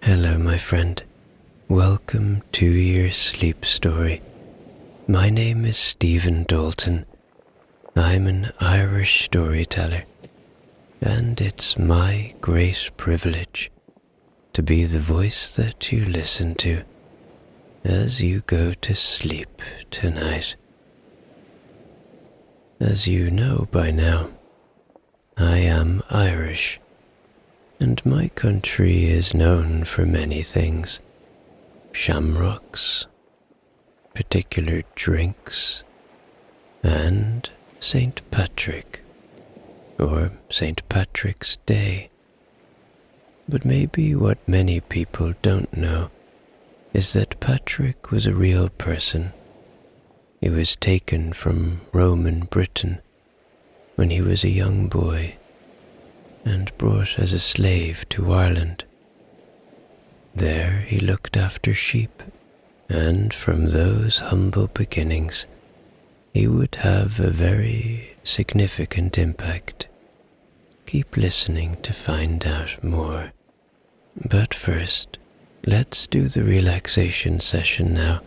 Hello, my friend. Welcome to your sleep story. My name is Stephen Dalton. I'm an Irish storyteller, and it's my great privilege to be the voice that you listen to as you go to sleep tonight. As you know by now, I am Irish, and my country is known for many things: shamrocks, particular drinks, and St. Patrick, or St. Patrick's Day. But maybe what many people don't know is that Patrick was a real person. He was taken from Roman Britain when he was a young boy and brought as a slave to Ireland. There he looked after sheep, and from those humble beginnings he would have a very significant impact. Keep listening to find out more. But first, let's do the relaxation session now,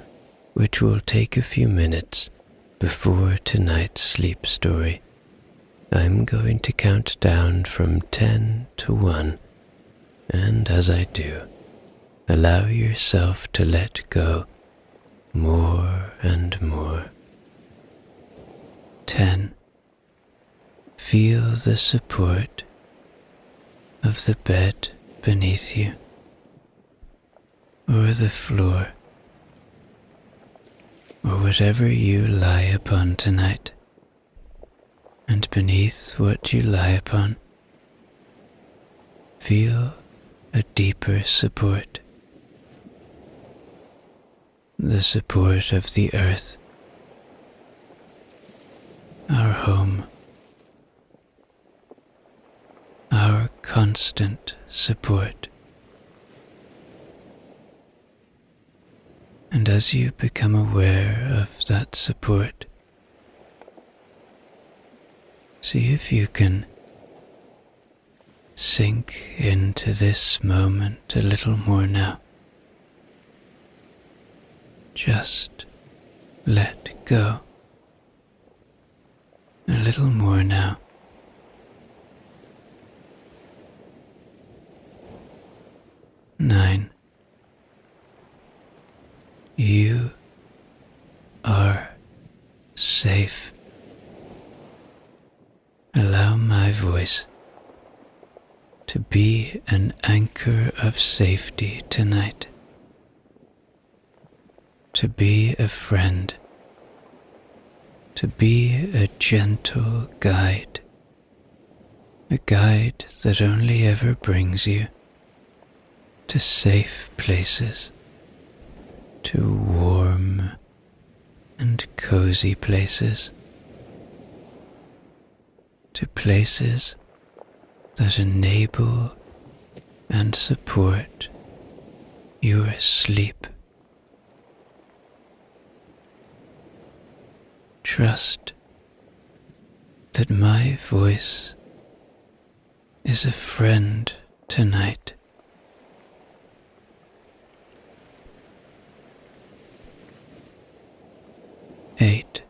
which will take a few minutes before tonight's sleep story. I'm going to count down from 10 to 1, and as I do, allow yourself to let go more and more. 10. Feel the support of the bed beneath you, or the floor, or whatever you lie upon tonight. And beneath what you lie upon, feel a deeper support. The support of the earth, our home, our constant support. And as you become aware of that support, see if you can sink into this moment a little more now. Just let go. A little more now. 9. You are safe. Allow my voice to be an anchor of safety tonight, to be a friend, to be a gentle guide, a guide that only ever brings you to safe places, to warm and cozy places, to places that enable and support your sleep. Trust that my voice is a friend tonight. 8.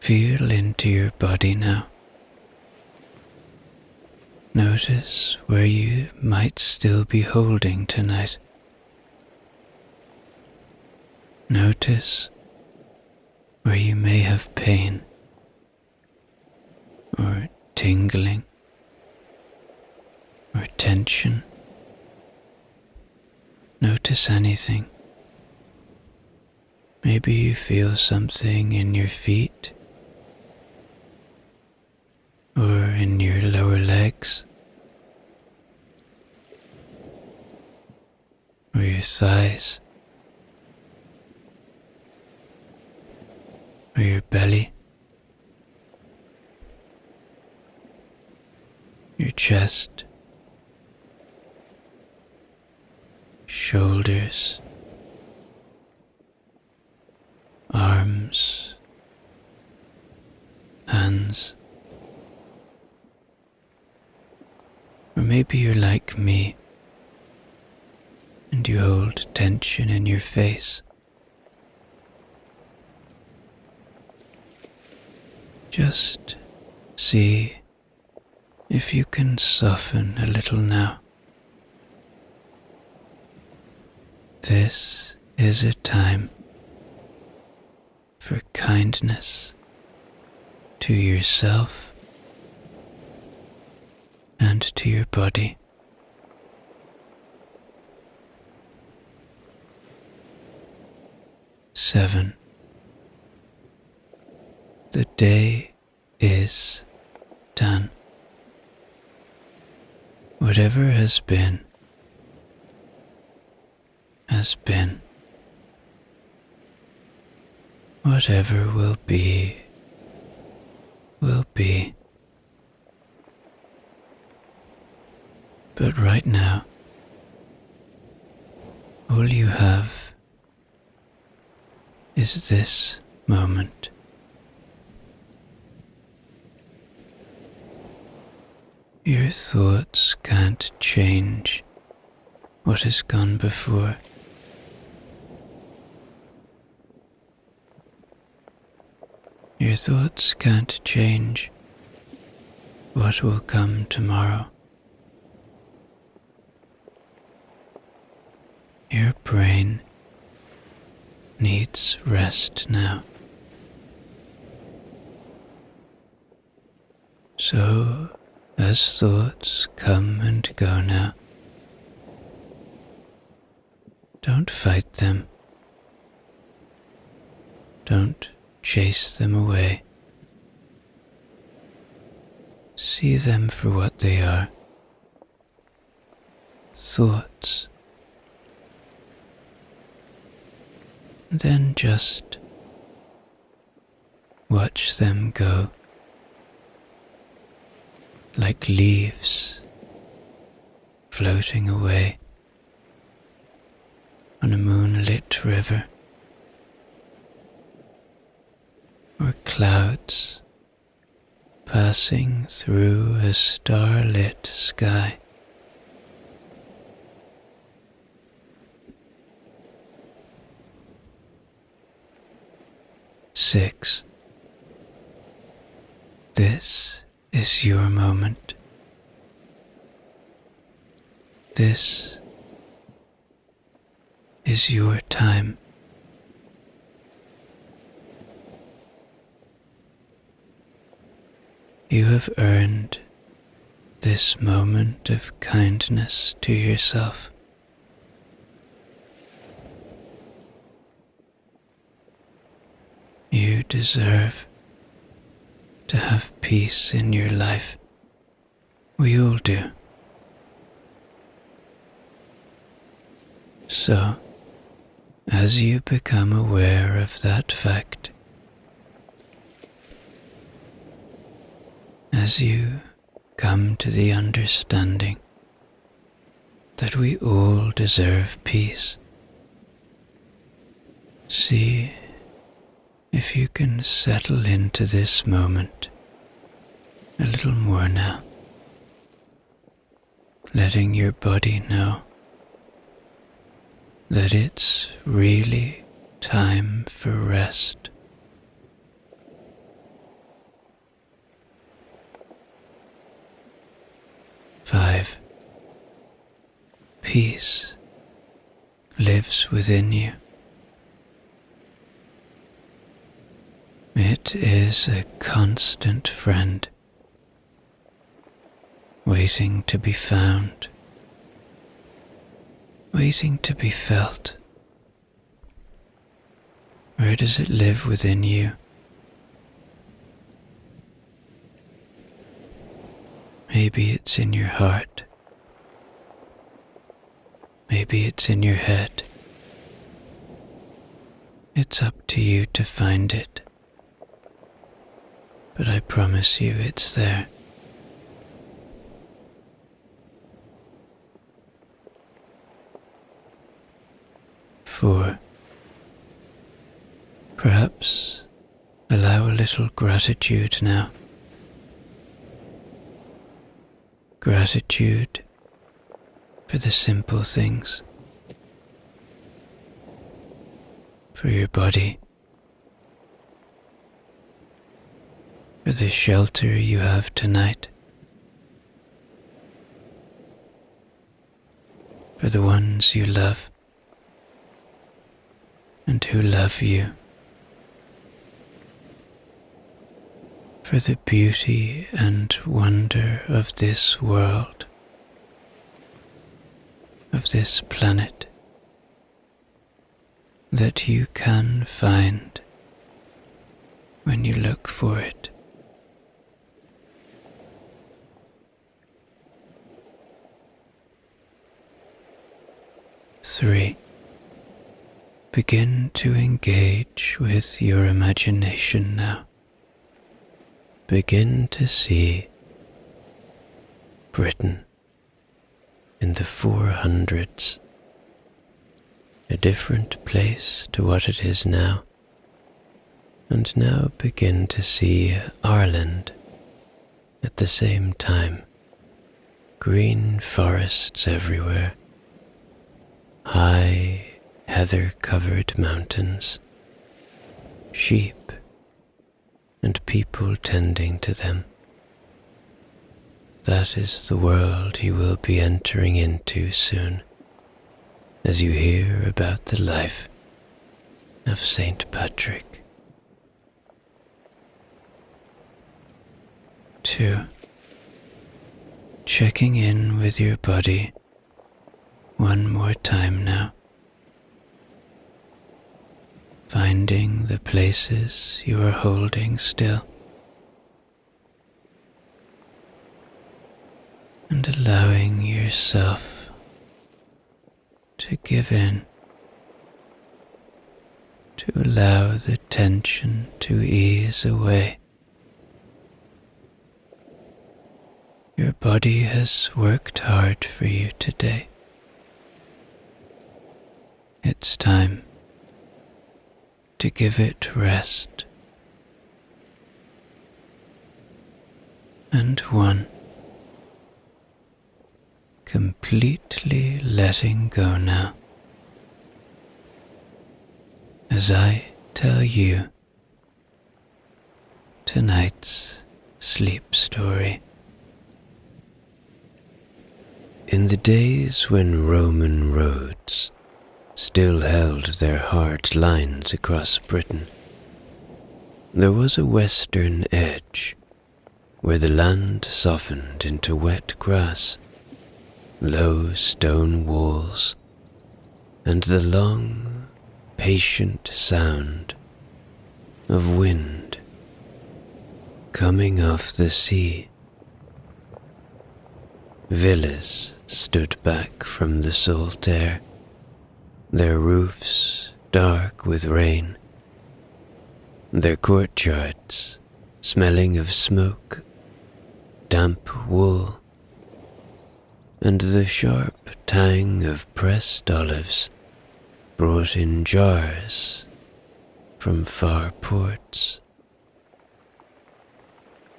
Feel into your body now. Notice where you might still be holding tonight. Notice where you may have pain or tingling or tension. Notice anything. Maybe you feel something in your feet or in your lower legs or your thighs or your belly, your chest, shoulders, arms, hands. Or maybe you're like me and you hold tension in your face. Just see if you can soften a little now. This is a time for kindness to yourself and to your body. Seven. The day is done. Whatever has been, has been. Whatever will be, will be. But right now, all you have is this moment. Your thoughts can't change what has gone before. Your thoughts can't change what will come tomorrow. Your brain needs rest now. So, as thoughts come and go now, don't fight them. Don't chase them away. See them for what they are. Thoughts. Then just watch them go like leaves floating away on a moonlit river, or clouds passing through a starlit sky. Six. This is your moment. This is your time. You have earned this moment of kindness to yourself. You deserve to have peace in your life. We all do. So, as you become aware of that fact, as you come to the understanding that we all deserve peace, see if you can settle into this moment a little more now, letting your body know that it's really time for rest. Five. Peace lives within you. It is a constant friend, waiting to be found, waiting to be felt. Where does it live within you? Maybe it's in your heart. Maybe it's in your head. It's up to you to find it. But I promise you it's there. 4. Perhaps allow a little gratitude now. Gratitude for the simple things, for your body, for the shelter you have tonight, for the ones you love and who love you, for the beauty and wonder of this world, of this planet, that you can find when you look for it. Three, begin to engage with your imagination now. Begin to see Britain in the 400s, a different place to what it is now, and now begin to see Ireland at the same time. Green forests everywhere, high heather-covered mountains, sheep and people tending to them. That is the world you will be entering into soon, as you hear about the life of Saint Patrick. 2. Checking in with your body one more time now. Finding the places you are holding still, and allowing yourself to give in, to allow the tension to ease away. Your body has worked hard for you today. It's time to give it rest. And 1, completely letting go now, as I tell you tonight's sleep story. In the days when Roman roads still held their hard lines across Britain, there was a western edge where the land softened into wet grass, low stone walls, and the long, patient sound of wind coming off the sea. Villas stood back from the salt air, their roofs dark with rain, their courtyards smelling of smoke, damp wool, and the sharp tang of pressed olives brought in jars from far ports.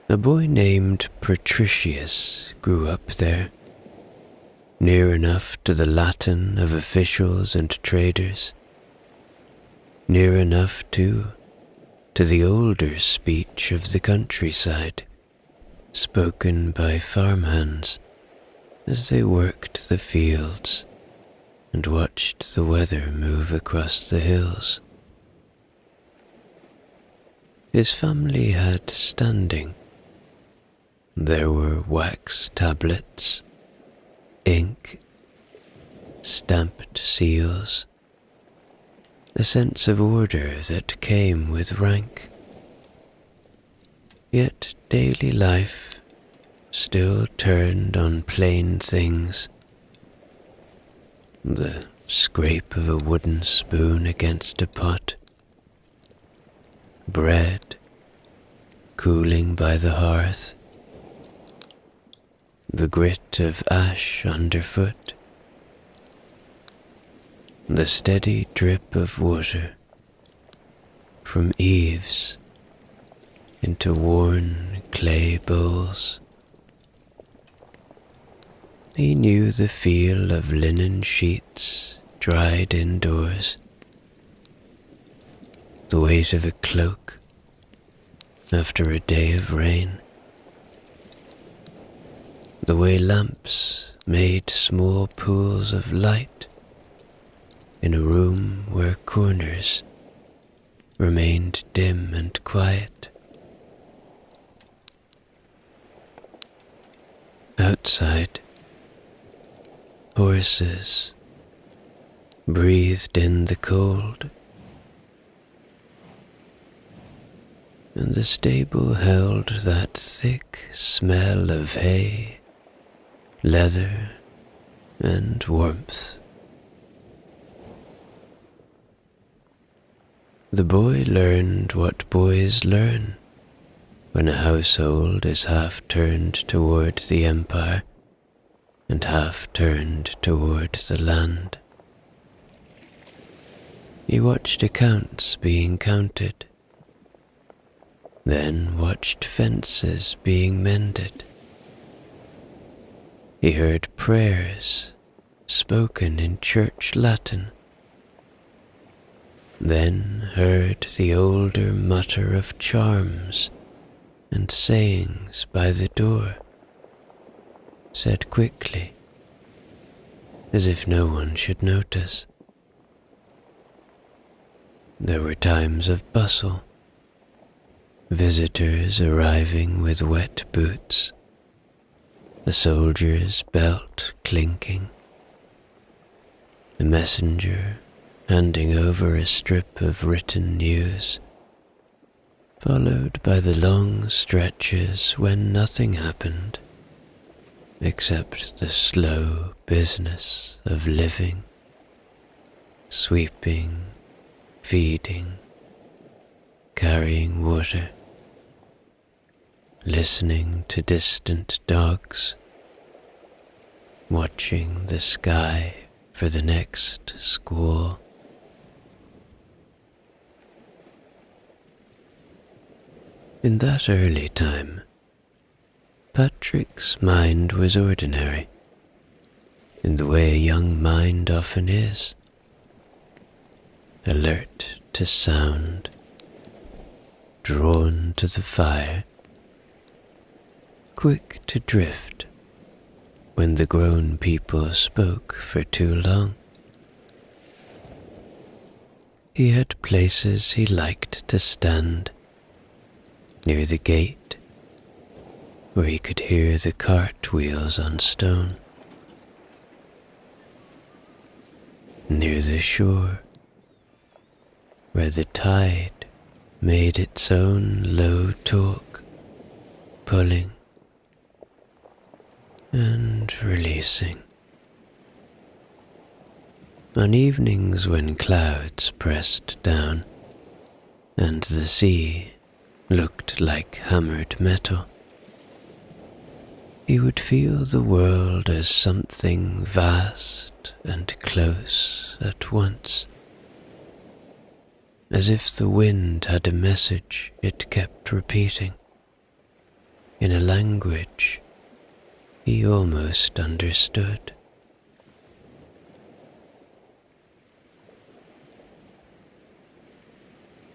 A boy named Patricius grew up there, near enough to the Latin of officials and traders, near enough, too, to the older speech of the countryside, spoken by farmhands as they worked the fields and watched the weather move across the hills. His family had standing. There were wax tablets, ink, stamped seals, a sense of order that came with rank. Yet daily life still turned on plain things. The scrape of a wooden spoon against a pot, bread cooling by the hearth, the grit of ash underfoot, the steady drip of water from eaves into worn clay bowls. He knew the feel of linen sheets dried indoors, the weight of a cloak after a day of rain. The way lamps made small pools of light in a room where corners remained dim and quiet. Outside, horses breathed in the cold, and the stable held that thick smell of hay, leather, and warmth. The boy learned what boys learn when a household is half turned toward the empire and half turned toward the land. He watched accounts being counted, then watched fences being mended. He heard prayers spoken in church Latin, then heard the older mutter of charms and sayings by the door, said quickly, as if no one should notice. There were times of bustle, visitors arriving with wet boots, a soldier's belt clinking, a messenger handing over a strip of written news, followed by the long stretches when nothing happened except the slow business of living, sweeping, feeding, carrying water, listening to distant dogs, watching the sky for the next squall. In that early time, Patrick's mind was ordinary, in the way a young mind often is, alert to sound, drawn to the fire, quick to drift when the grown people spoke for too long. He had places he liked to stand, near the gate, where he could hear the cart wheels on stone, near the shore, where the tide made its own low talk, pulling and releasing. On evenings when clouds pressed down and the sea looked like hammered metal, he would feel the world as something vast and close at once, as if the wind had a message it kept repeating, in a language he almost understood.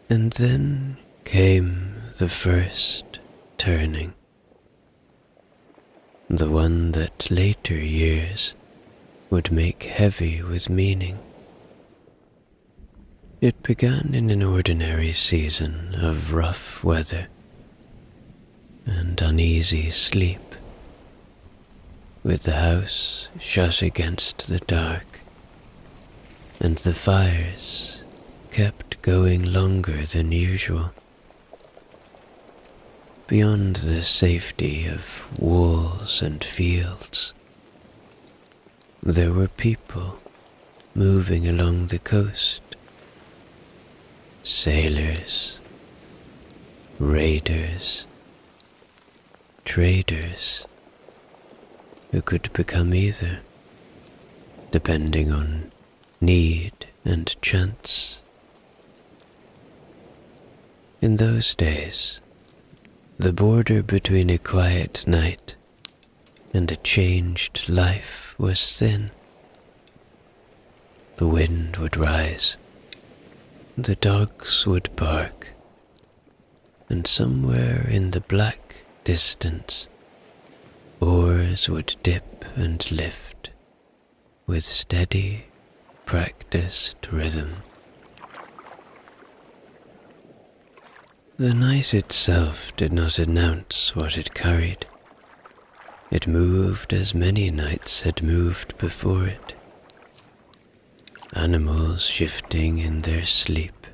And then came the first turning, the one that later years would make heavy with meaning. It began in an ordinary season of rough weather and uneasy sleep, with the house shut against the dark, and the fires kept going longer than usual. Beyond the safety of walls and fields, there were people moving along the coast, sailors, raiders, traders, who could become either, depending on need and chance. In those days, the border between a quiet night and a changed life was thin. The wind would rise, the dogs would bark, and somewhere in the black distance, oars would dip and lift with steady, practiced rhythm. The night itself did not announce what it carried. It moved as many nights had moved before it. Animals shifting in their sleep,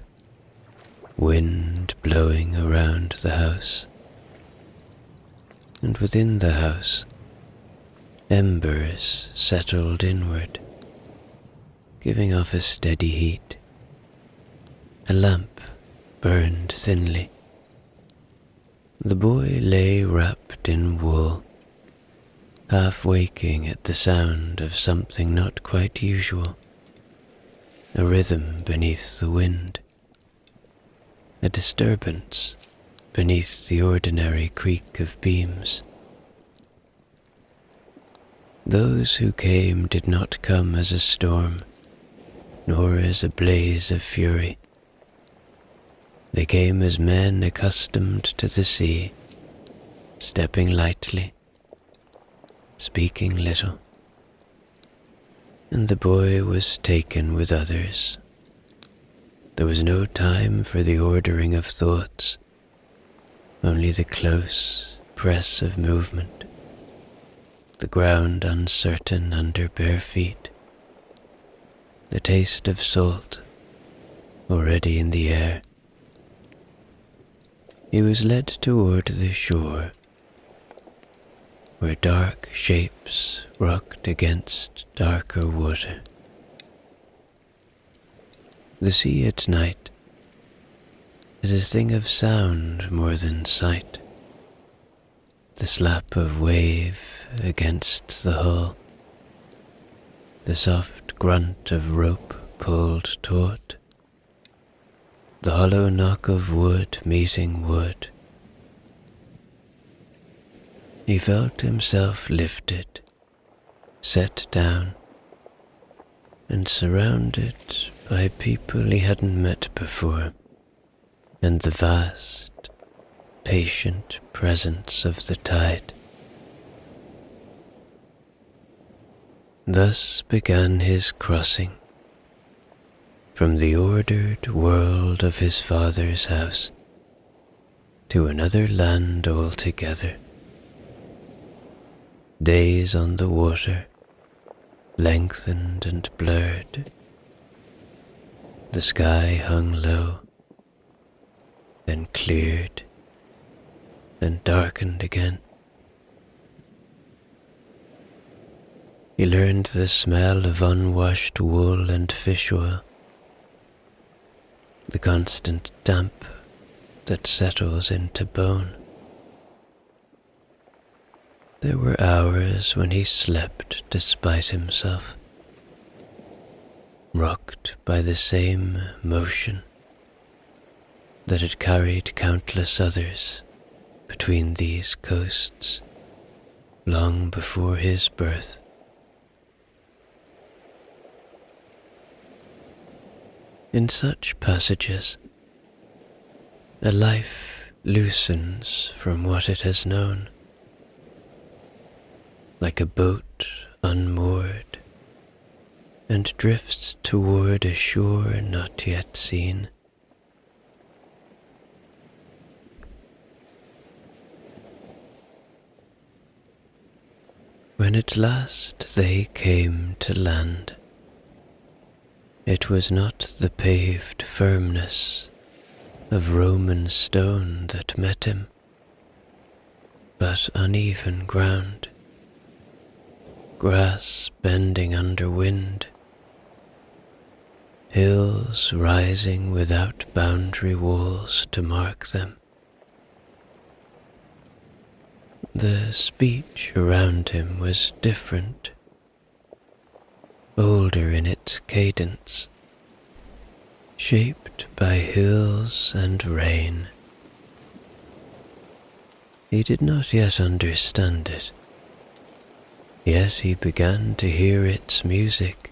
wind blowing around the house, and within the house, embers settled inward, giving off a steady heat. A lamp burned thinly. The boy lay wrapped in wool, half waking at the sound of something not quite usual, a rhythm beneath the wind, a disturbance beneath the ordinary creak of beams. Those who came did not come as a storm, nor as a blaze of fury. They came as men accustomed to the sea, stepping lightly, speaking little. And the boy was taken with others. There was no time for the ordering of thoughts, only the close press of movement, the ground uncertain under bare feet, the taste of salt already in the air. He was led toward the shore, where dark shapes rocked against darker water. The sea at night is a thing of sound more than sight. The slap of wave against the hull, the soft grunt of rope pulled taut, the hollow knock of wood meeting wood. He felt himself lifted, set down, and surrounded by people he hadn't met before, and the vast, patient presence of the tide. Thus began his crossing from the ordered world of his father's house to another land altogether. Days on the water lengthened and blurred. The sky hung low, then cleared, then darkened again. He learned the smell of unwashed wool and fish oil, the constant damp that settles into bone. There were hours when he slept despite himself, rocked by the same motion that had carried countless others between these coasts long before his birth. In such passages, a life loosens from what it has known, like a boat unmoored, and drifts toward a shore not yet seen. When at last they came to land, it was not the paved firmness of Roman stone that met him, but uneven ground, grass bending under wind, hills rising without boundary walls to mark them. The speech around him was different, older in its cadence, shaped by hills and rain. He did not yet understand it, yet he began to hear its music.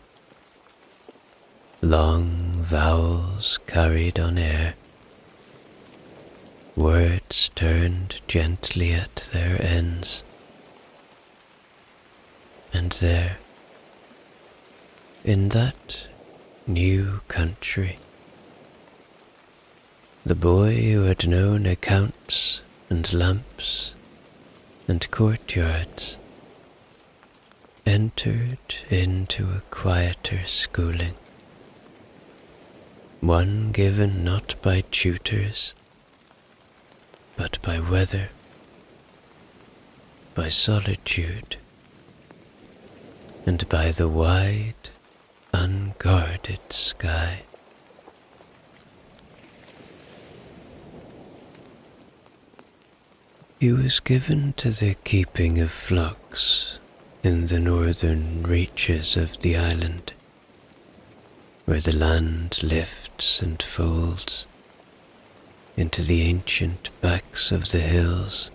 long vowels carried on air, words turned gently at their ends, and there, in that new country, the boy who had known accounts and lamps and courtyards entered into a quieter schooling, one given not by tutors, but by weather, by solitude, and by the wide, unguarded sky. He was given to the keeping of flocks in the northern reaches of the island, where the land lifts and folds into the ancient backs of the hills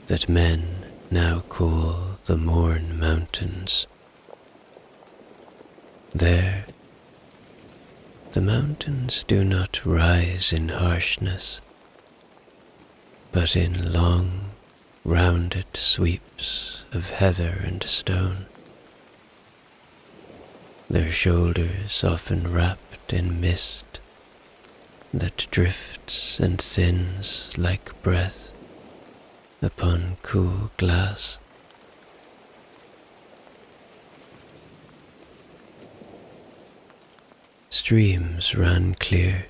that men now call the Mourne Mountains. There, the mountains do not rise in harshness, but in long, rounded sweeps of heather and stone, their shoulders often wrapped in mist that drifts and thins like breath upon cool glass. Streams ran clear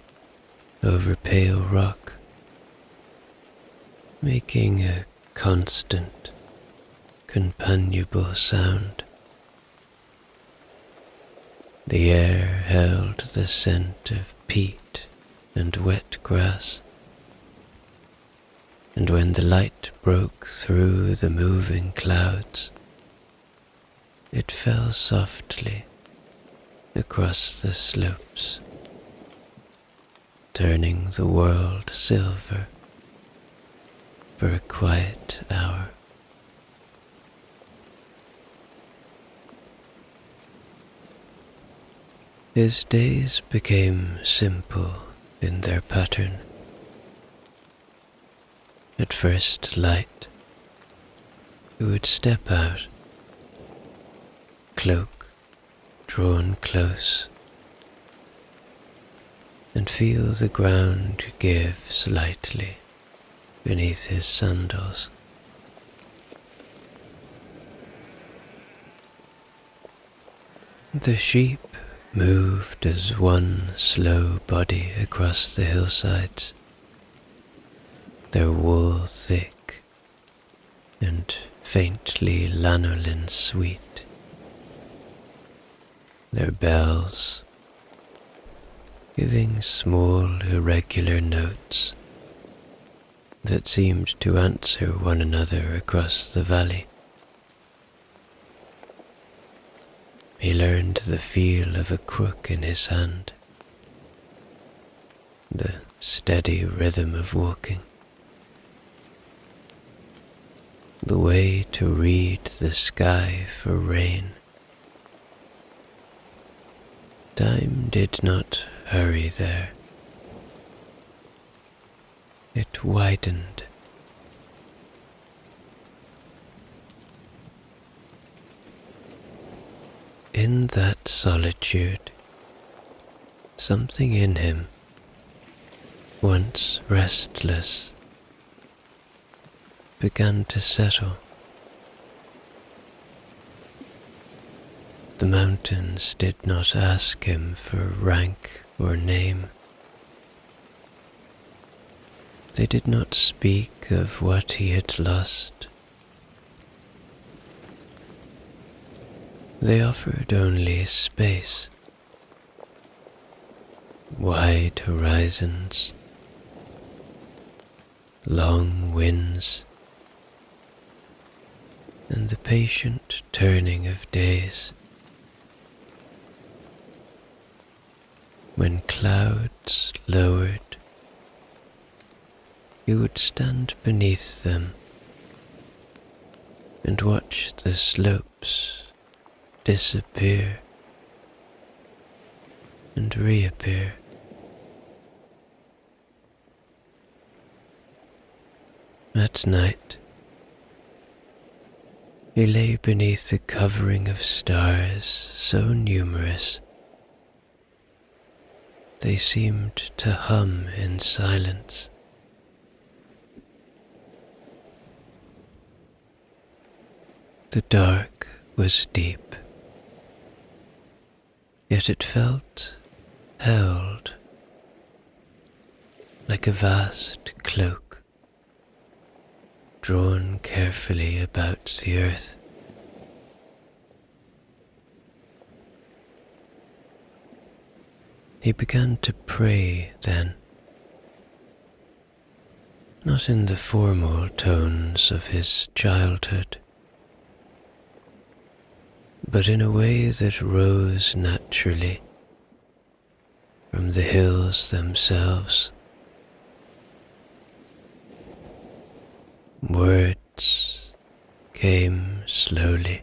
over pale rock, making a constant, companionable sound. The air held the scent of peat and wet grass, and when the light broke through the moving clouds, it fell softly across the slopes, turning the world silver for a quiet hour. His days became simple in their pattern. At first light, he would step out, cloak drawn close, and feel the ground give slightly beneath his sandals. The sheep moved as one slow body across the hillsides, their wool thick and faintly lanolin sweet, their bells giving small irregular notes that seemed to answer one another across the valley. He learned the feel of a crook in his hand, the steady rhythm of walking, the way to read the sky for rain. Time did not hurry there. It widened. In that solitude, something in him, once restless, began to settle. The mountains did not ask him for rank or name. They did not speak of what he had lost. They offered only space, wide horizons, long winds, and the patient turning of days. When clouds lowered, he would stand beneath them and watch the slopes disappear and reappear. At night, he lay beneath the covering of stars so numerous they seemed to hum in silence. The dark was deep, yet it felt held like a vast cloak drawn carefully about the earth. He began to pray then, not in the formal tones of his childhood, but in a way that rose naturally from the hills themselves. Words came slowly,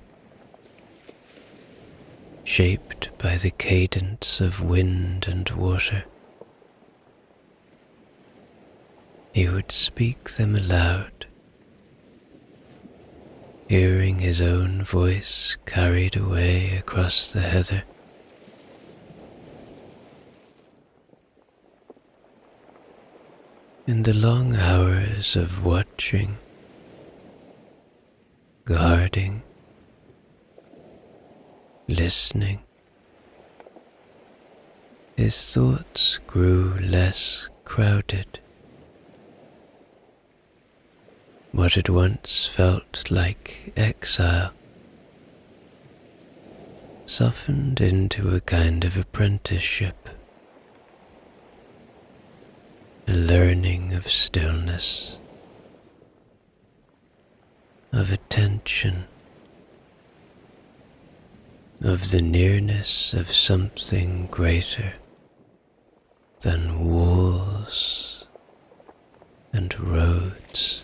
shaped by the cadence of wind and water. He would speak them aloud, hearing his own voice carried away across the heather. In the long hours of watching, guarding, listening, his thoughts grew less crowded. What had once felt like exile softened into a kind of apprenticeship, a learning of stillness, of attention, of the nearness of something greater than walls and roads.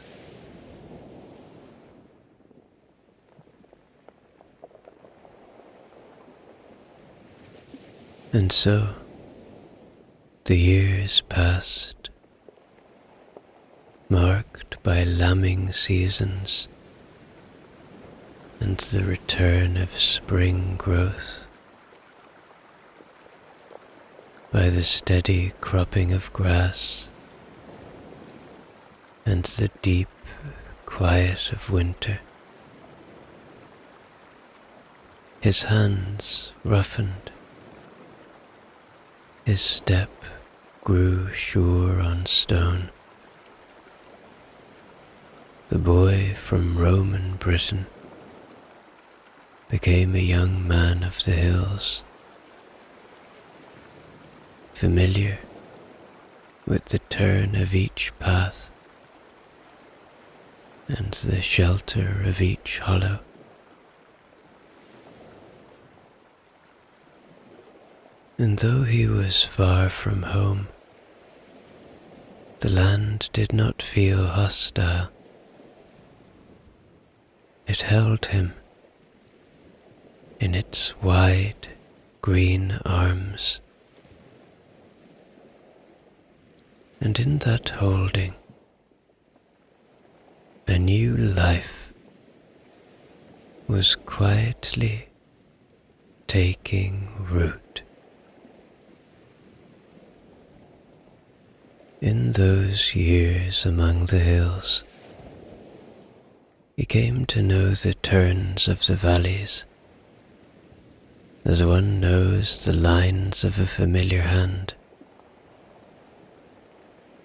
And so the years passed, marked by lambing seasons and the return of spring growth, by the steady cropping of grass and the deep quiet of winter. His hands roughened, his step grew sure on stone. The boy from Roman Britain became a young man of the hills, familiar with the turn of each path and the shelter of each hollow. And though he was far from home, the land did not feel hostile. It held him in its wide green arms, and in that holding, a new life was quietly taking root. In those years among the hills, he came to know the turns of the valleys, as one knows the lines of a familiar hand.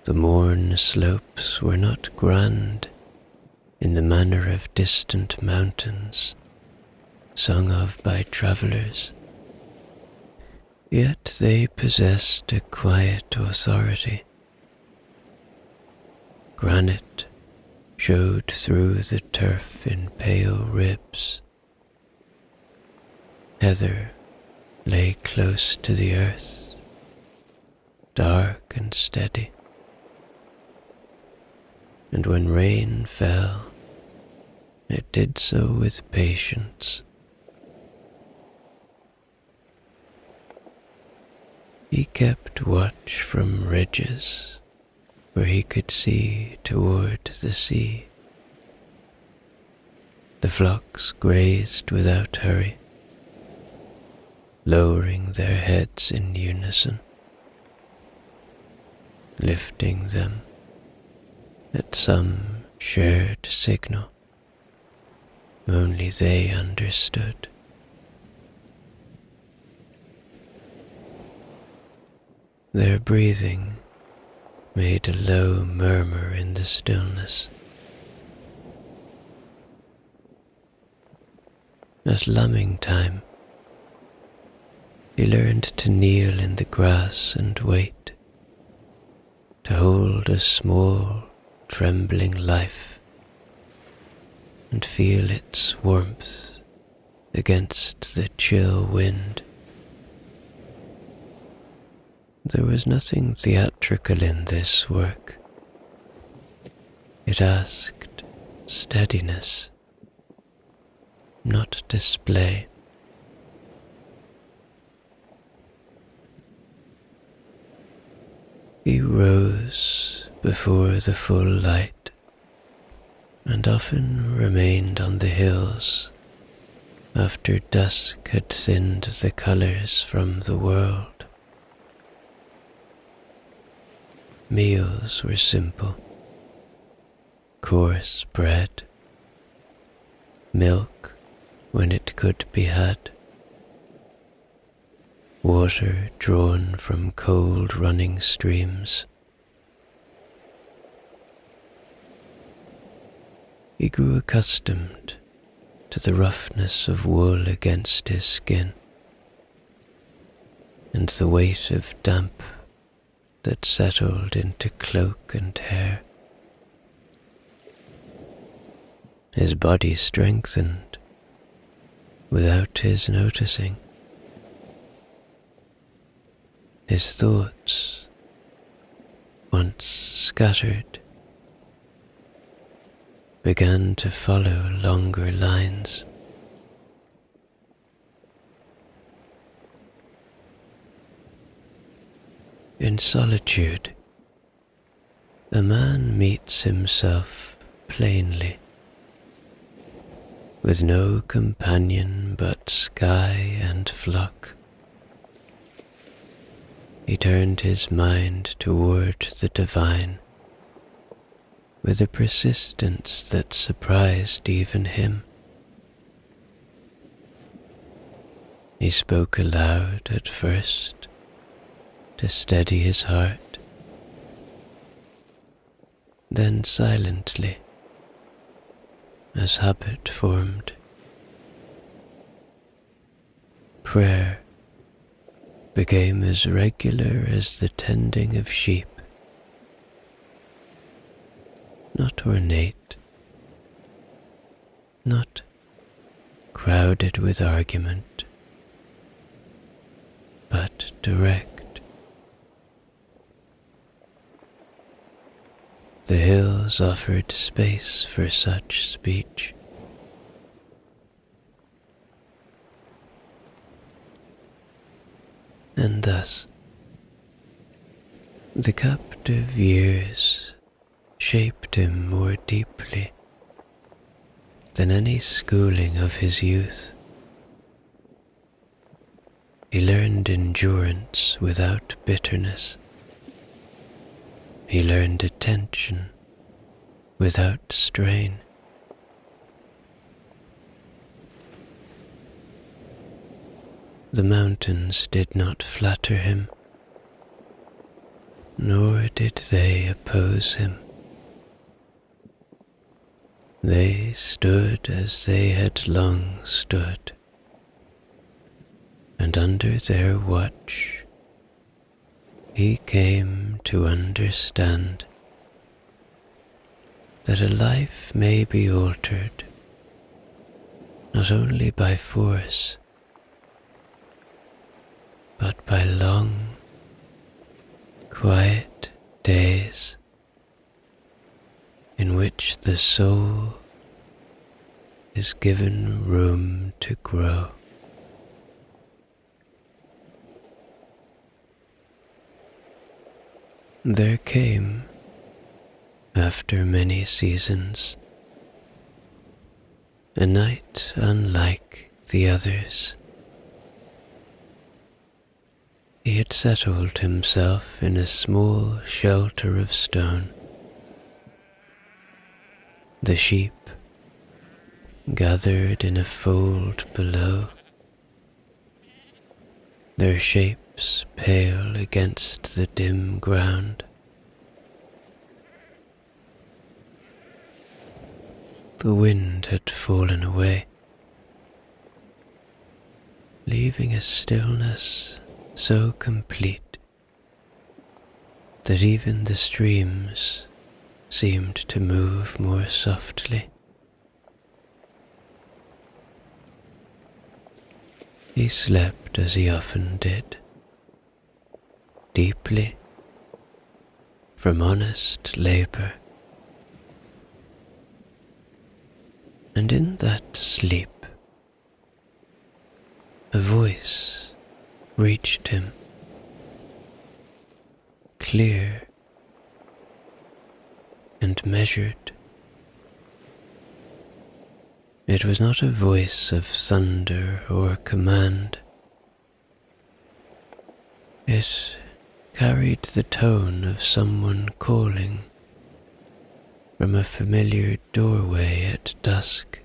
The morn slopes were not grand in the manner of distant mountains sung of by travellers, yet they possessed a quiet authority. Granite showed through the turf in pale ribs. Heather lay close to the earth, dark and steady. And when rain fell, it did so with patience. He he kept watch from ridges where he could see toward the sea. The flocks grazed without hurry, lowering their heads in unison, lifting them at some shared signal only they understood. Their breathing made a low murmur in the stillness. At lambing time, he learned to kneel in the grass and wait, to hold a small, trembling life and feel its warmth against the chill wind. There was nothing theatrical in this work. It asked steadiness, not display. He rose before the full light and often remained on the hills after dusk had thinned the colors from the world. Meals were simple: coarse bread, milk when it could be had, water drawn from cold running streams. He grew accustomed to the roughness of wool against his skin and the weight of damp that settled into cloak and hair. His body strengthened without his noticing. His thoughts, once scattered, began to follow longer lines. In solitude, a man meets himself plainly, with no companion but sky and flock. He turned his mind toward the divine with a persistence that surprised even him. He spoke aloud at first to steady his heart, then silently, as habit formed. Prayer became as regular as the tending of sheep, not ornate, not crowded with argument, but direct. The hills offered space for such speech. And thus, the captive years shaped him more deeply than any schooling of his youth. He learned endurance without bitterness. He learned attention without strain. The mountains did not flatter him, nor did they oppose him. They stood as they had long stood, and under their watch he came to understand that a life may be altered not only by force, but by long, quiet days in which the soul is given room to grow. There came, after many seasons, a night unlike the others. He had settled himself in a small shelter of stone. The sheep gathered in a fold below, their shapes pale against the dim ground. The wind had fallen away, leaving a stillness so complete that even the streams seemed to move more softly. He slept as he often did, deeply, from honest labor. And in that sleep, a voice reached him, clear and measured. It was not a voice of thunder or command. It carried the tone of someone calling from a familiar doorway at dusk.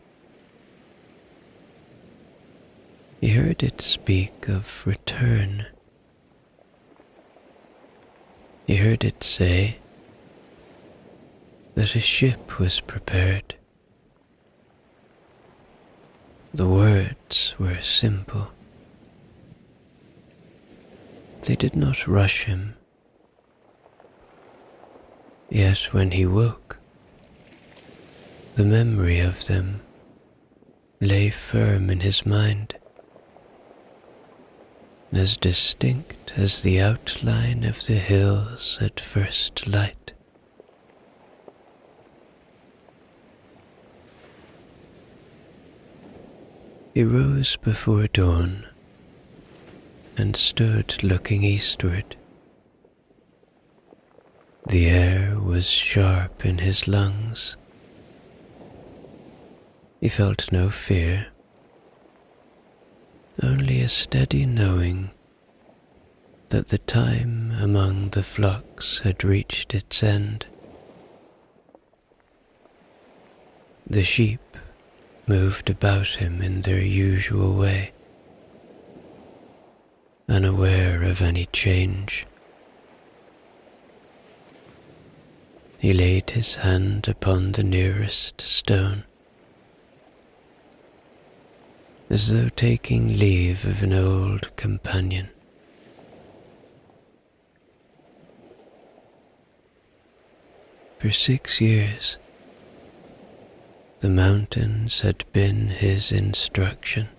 He heard it speak of return. He heard it say that a ship was prepared. The words were simple. They did not rush him. Yet when he woke, the memory of them lay firm in his mind, as distinct as the outline of the hills at first light. He rose before dawn and stood looking eastward. The air was sharp in his lungs. He felt no fear, only a steady knowing that the time among the flocks had reached its end. The sheep moved about him in their usual way, unaware of any change. He laid his hand upon the nearest stone, as though taking leave of an old companion. For 6 years, the mountains had been his instruction.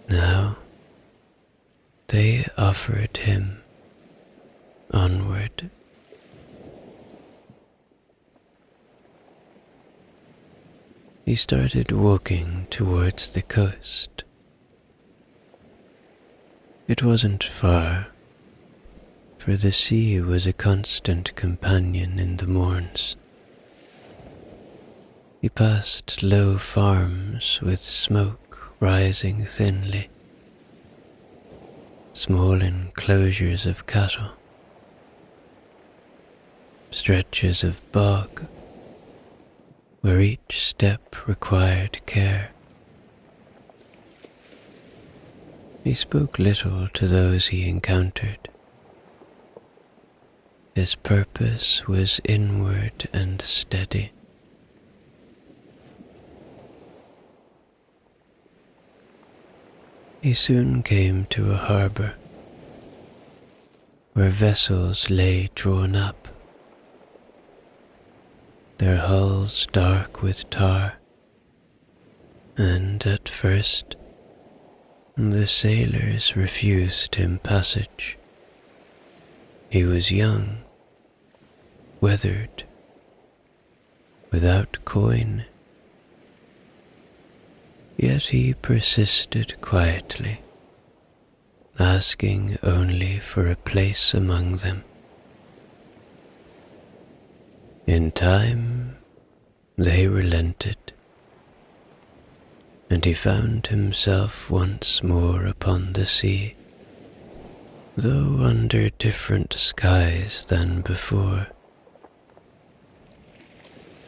Now they offered him onward. He started walking towards the coast. It wasn't far, for the sea was a constant companion in the morns. He passed low farms with smoke rising thinly, small enclosures of cattle, stretches of bog where each step required care. He spoke little to those he encountered. His purpose was inward and steady. He soon came to a harbour where vessels lay drawn up, their hulls dark with tar, and at first the sailors refused him passage. He was young, weathered, without coin, yet he persisted quietly, asking only for a place among them. In time, they relented, and he found himself once more upon the sea, though under different skies than before.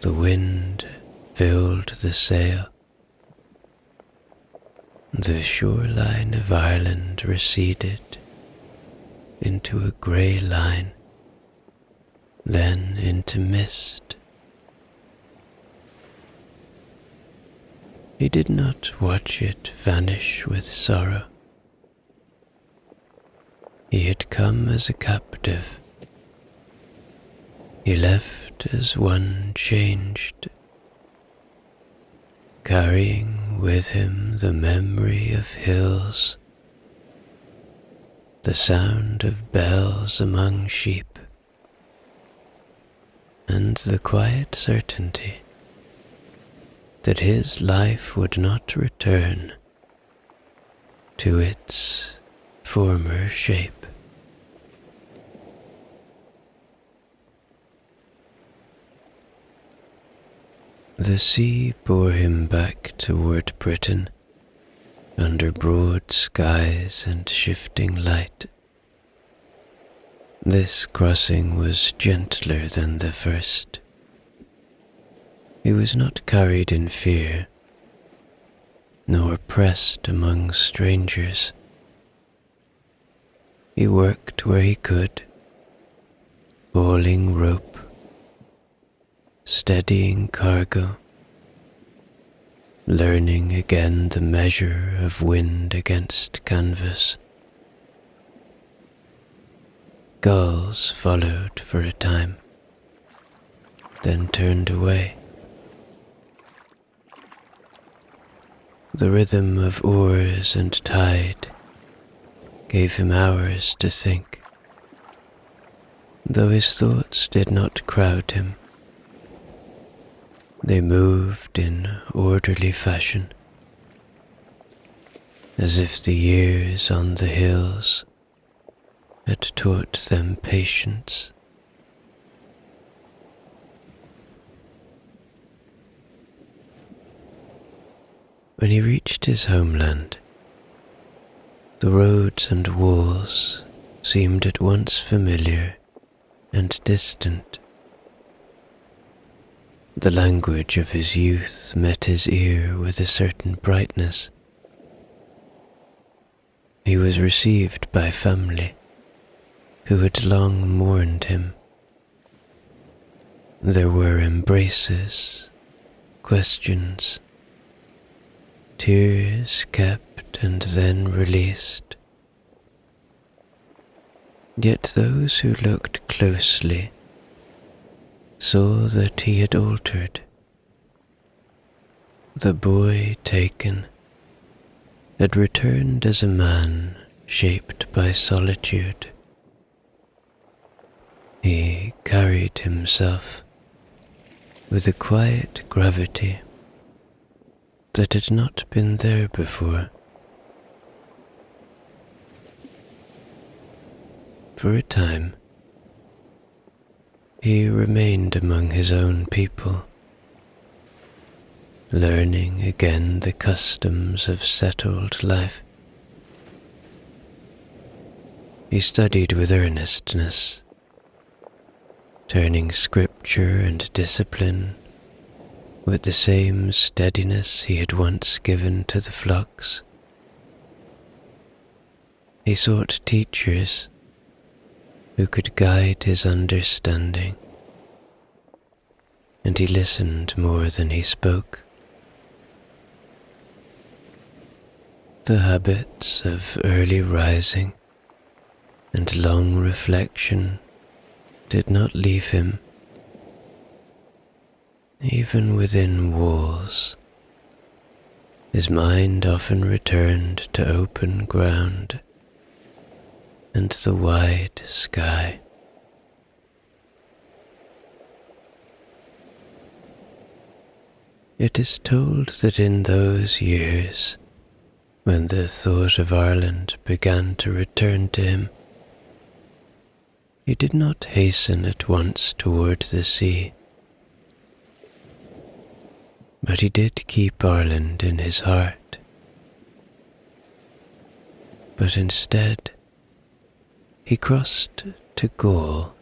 The wind filled the sail. The shoreline of Ireland receded into a grey line, then into mist. He did not watch it vanish with sorrow. He had come as a captive. He left as one changed, carrying with him the memory of hills, the sound of bells among sheep, and the quiet certainty that his life would not return to its former shape. The sea bore him back toward Britain under broad skies and shifting light. This crossing was gentler than the first. He was not carried in fear, nor pressed among strangers. He worked where he could, hauling rope, steadying cargo, learning again the measure of wind against canvas. Gulls followed for a time, then turned away. The rhythm of oars and tide gave him hours to think, though his thoughts did not crowd him. They moved in orderly fashion, as if the years on the hills had taught them patience. When he reached his homeland, the roads and walls seemed at once familiar and distant. The language of his youth met his ear with a certain brightness. He was received by family who had long mourned him. There were embraces, questions, tears kept and then released. Yet those who looked closely saw that he had altered. The boy taken had returned as a man shaped by solitude. He carried himself with a quiet gravity that had not been there before. For a time, he remained among his own people, learning again the customs of settled life. He studied with earnestness, turning scripture and discipline with the same steadiness he had once given to the flocks. He sought teachers who could guide his understanding, and he listened more than he spoke. The habits of early rising and long reflection did not leave him. Even within walls, his mind often returned to open ground and the wide sky. It is told that in those years, when the thought of Ireland began to return to him, he did not hasten at once toward the sea, but he did keep Ireland in his heart. But instead, he crossed to Gaul,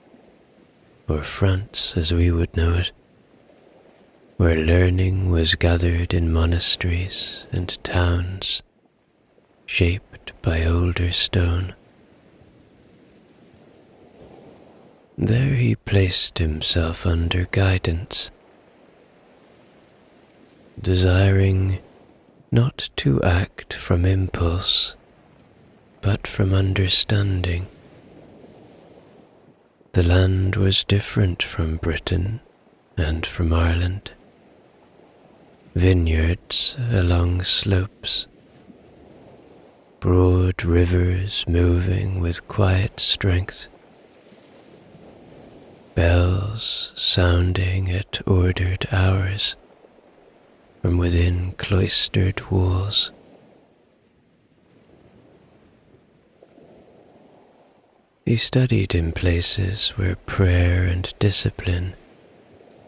or France as we would know it, where learning was gathered in monasteries and towns shaped by older stone. There he placed himself under guidance, desiring not to act from impulse, but from understanding. The land was different from Britain and from Ireland. Vineyards along slopes, broad rivers moving with quiet strength, bells sounding at ordered hours from within cloistered walls. He studied in places where prayer and discipline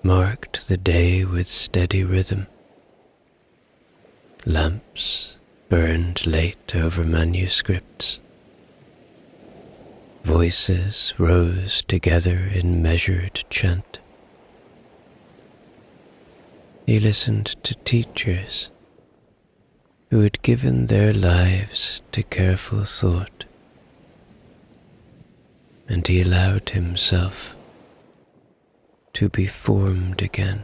marked the day with steady rhythm. Lamps burned late over manuscripts. Voices rose together in measured chant. He listened to teachers who had given their lives to careful thought, and he allowed himself to be formed again.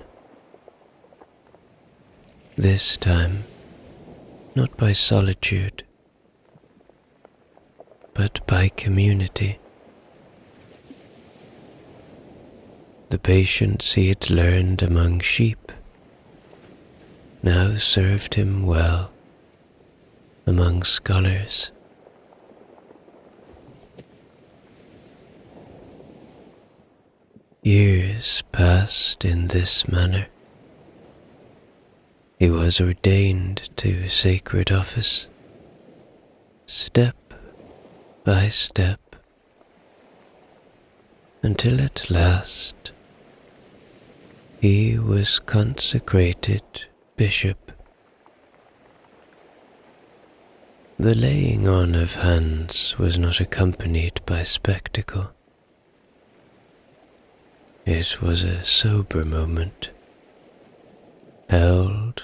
This time, not by solitude, but by community. The patience he had learned among sheep now served him well among scholars. Years passed in this manner. He was ordained to sacred office, step by step, until at last he was consecrated bishop. The laying on of hands was not accompanied by spectacle. It was a sober moment, held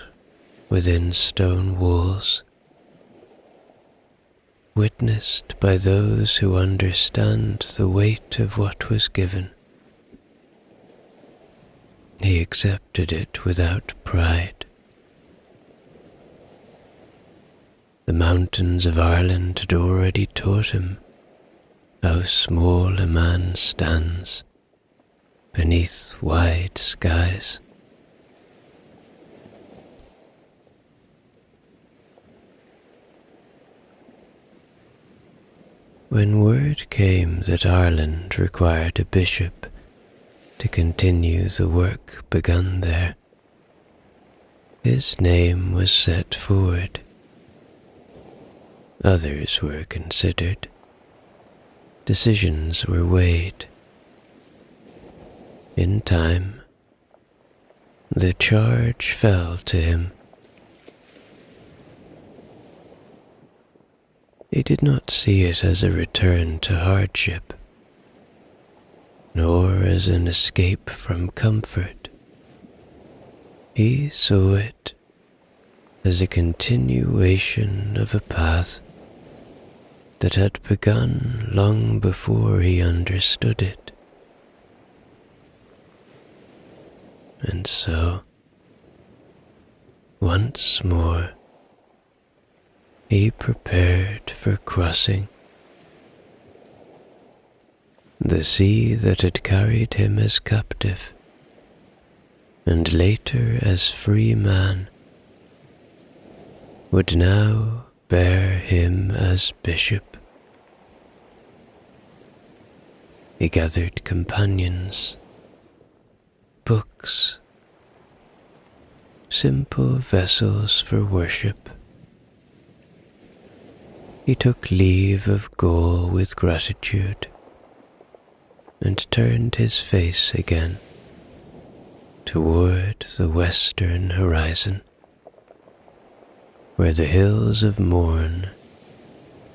within stone walls, witnessed by those who understand the weight of what was given. He accepted it without pride. The mountains of Ireland had already taught him how small a man stands beneath wide skies. When word came that Ireland required a bishop to continue the work begun there, his name was set forward. Others were considered. Decisions were weighed. In time, the charge fell to him. He did not see it as a return to hardship, nor as an escape from comfort. He saw it as a continuation of a path that had begun long before he understood it. And so, once more, he prepared for crossing. The sea that had carried him as captive, and later as free man, would now bear him as bishop. He gathered companions, books, simple vessels for worship, He took leave of Gaul with gratitude and turned his face again toward the western horizon, where the hills of morn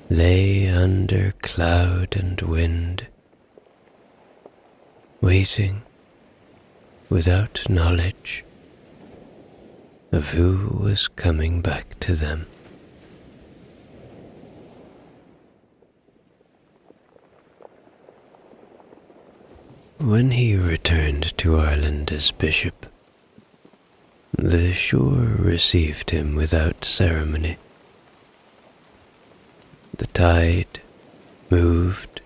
lay under cloud and wind, waiting without knowledge of who was coming back to them. When he returned to Ireland as bishop, the shore received him without ceremony. The tide moved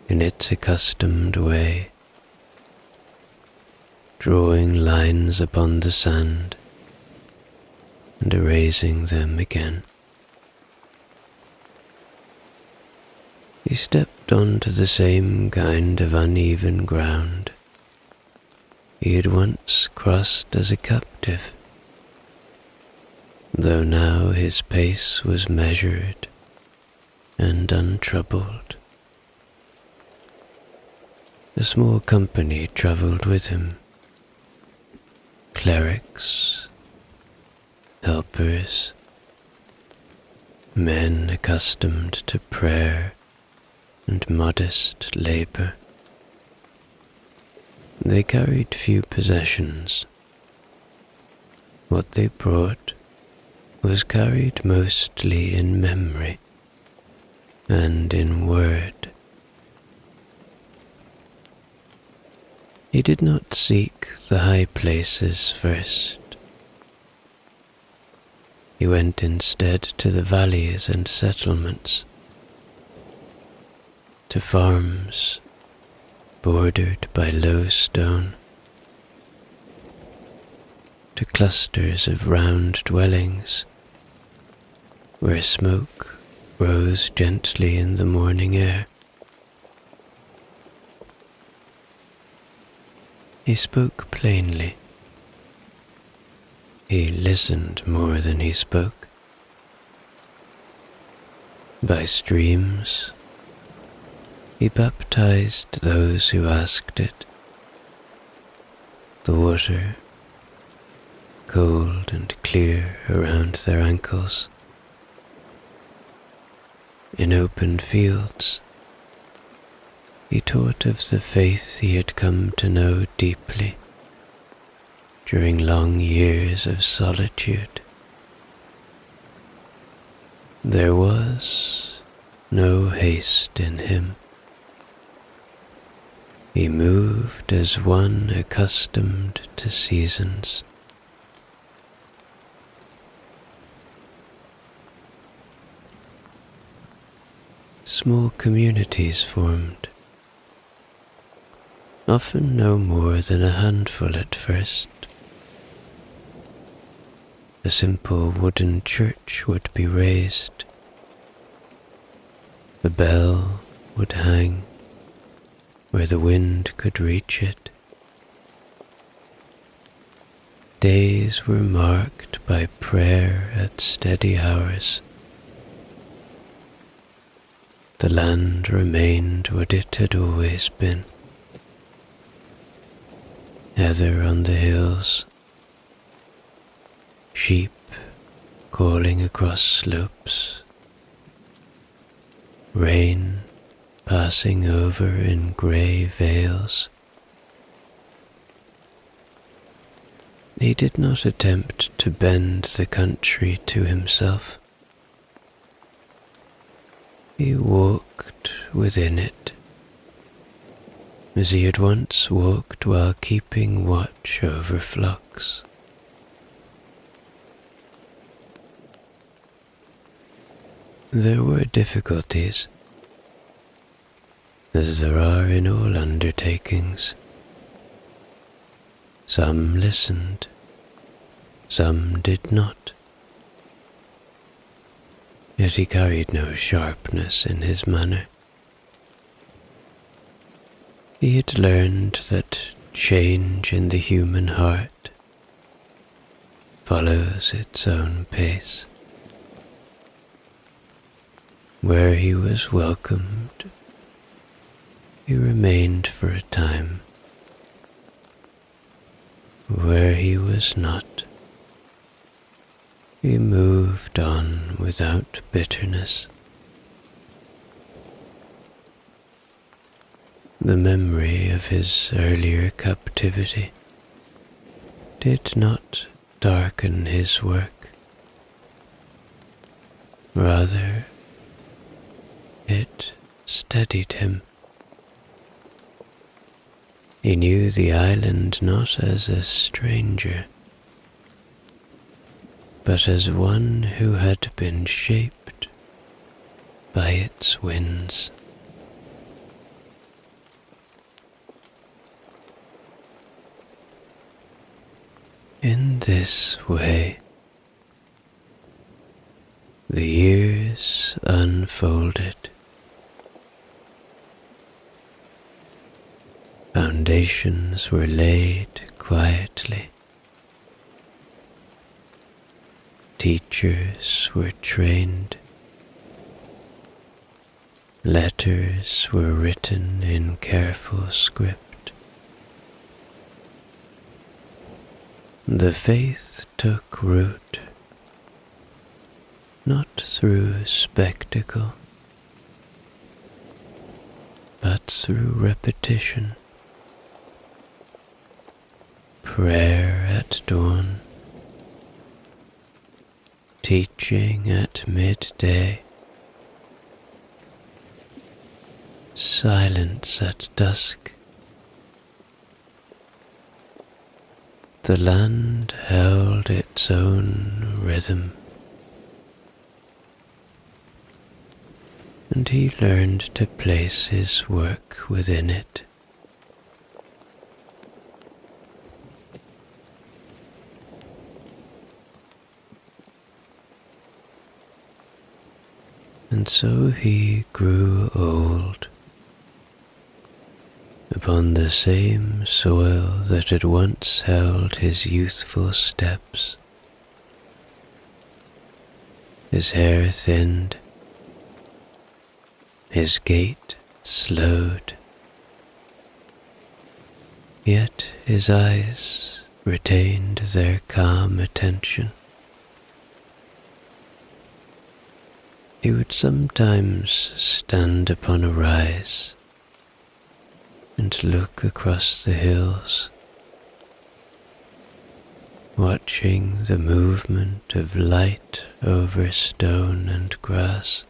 in its accustomed way, drawing lines upon the sand and erasing them again. He stepped onto the same kind of uneven ground he had once crossed as a captive, though now his pace was measured and untroubled. A small company travelled with him, clerics, helpers, men accustomed to prayer and modest labour. They carried few possessions. What they brought was carried mostly in memory and in word. He did not seek the high places first. He went instead to the valleys and settlements, to farms bordered by low stone, to clusters of round dwellings where smoke rose gently in the morning air. He spoke plainly. He listened more than he spoke. By streams, he baptized those who asked it. The water, cold and clear around their ankles. In open fields, he taught of the faith he had come to know deeply during long years of solitude. There was no haste in him. He moved as one accustomed to seasons. Small communities formed, often no more than a handful at first. A simple wooden church would be raised. The bell would hang where the wind could reach it. Days were marked by prayer at steady hours. The land remained what it had always been. Heather on the hills, sheep calling across slopes, rain passing over in grey veils. He did not attempt to bend the country to himself. He walked within it, as he had once walked while keeping watch over flocks. There were difficulties, as there are in all undertakings. Some listened, some did not. Yet he carried no sharpness in his manner. He had learned that change in the human heart follows its own pace. Where he was welcomed, he remained for a time. Where he was not, he moved on without bitterness. The memory of his earlier captivity did not darken his work. Rather, it steadied him. He knew the island not as a stranger, but as one who had been shaped by its winds. In this way, the years unfolded. Foundations were laid quietly. Teachers were trained. Letters were written in careful script. The faith took root, not through spectacle, but through repetition. Prayer at dawn, teaching at midday, silence at dusk. The land held its own rhythm, and he learned to place his work within it. And so he grew old upon the same soil that had once held his youthful steps. His hair thinned, his gait slowed, yet his eyes retained their calm attention. He would sometimes stand upon a rise and look across the hills, watching the movement of light over stone and grass.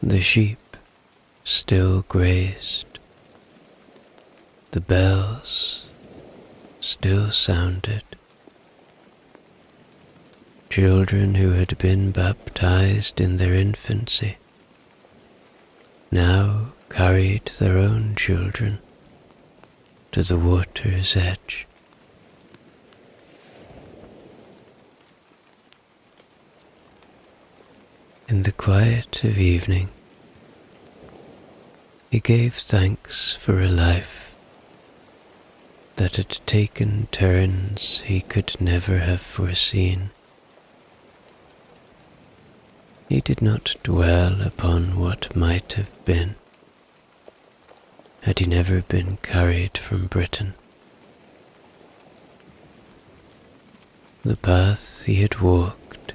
The sheep still grazed, the bells still sounded. Children who had been baptized in their infancy now carried their own children to the water's edge. In the quiet of evening, he gave thanks for a life that had taken turns he could never have foreseen. He did not dwell upon what might have been, had he never been carried from Britain. The path he had walked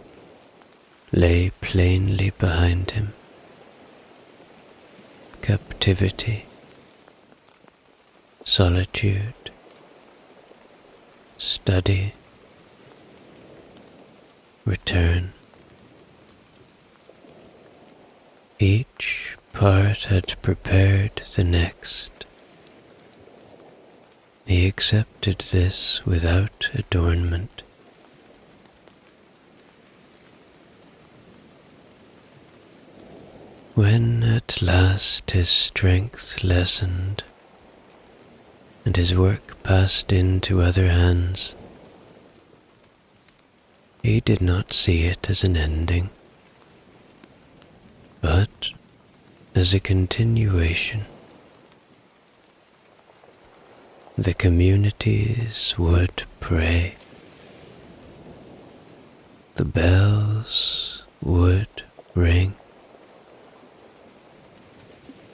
lay plainly behind him. Captivity, solitude, study, return. Each part had prepared the next. He accepted this without adornment. When at last his strength lessened and his work passed into other hands, he did not see it as an ending, but as a continuation. The communities would pray. The bells would ring.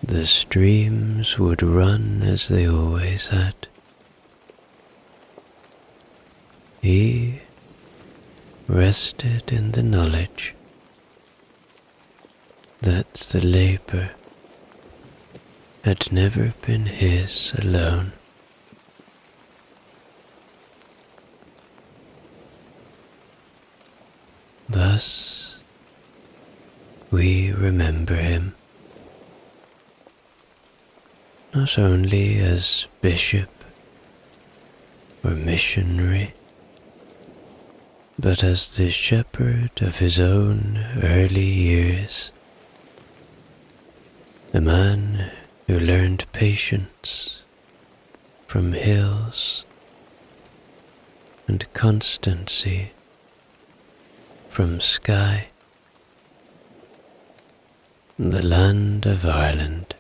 The streams would run as they always had. He rested in the knowledge that the labor had never been his alone. Thus we remember him, not only as bishop or missionary, but as the shepherd of his own early years, a man who learned patience from hills and constancy from sky. The land of Ireland,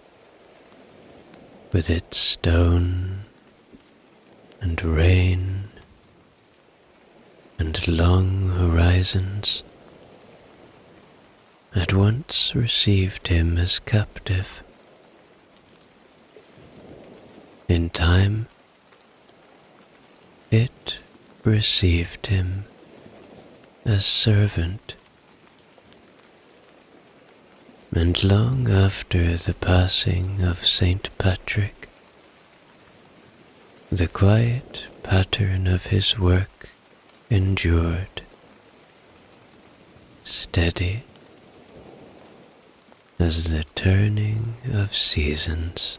with its stone and rain and long horizons, had once received him as captive. In time, it received him as servant, and long after the passing of Saint Patrick, the quiet pattern of his work endured, steady as the turning of seasons.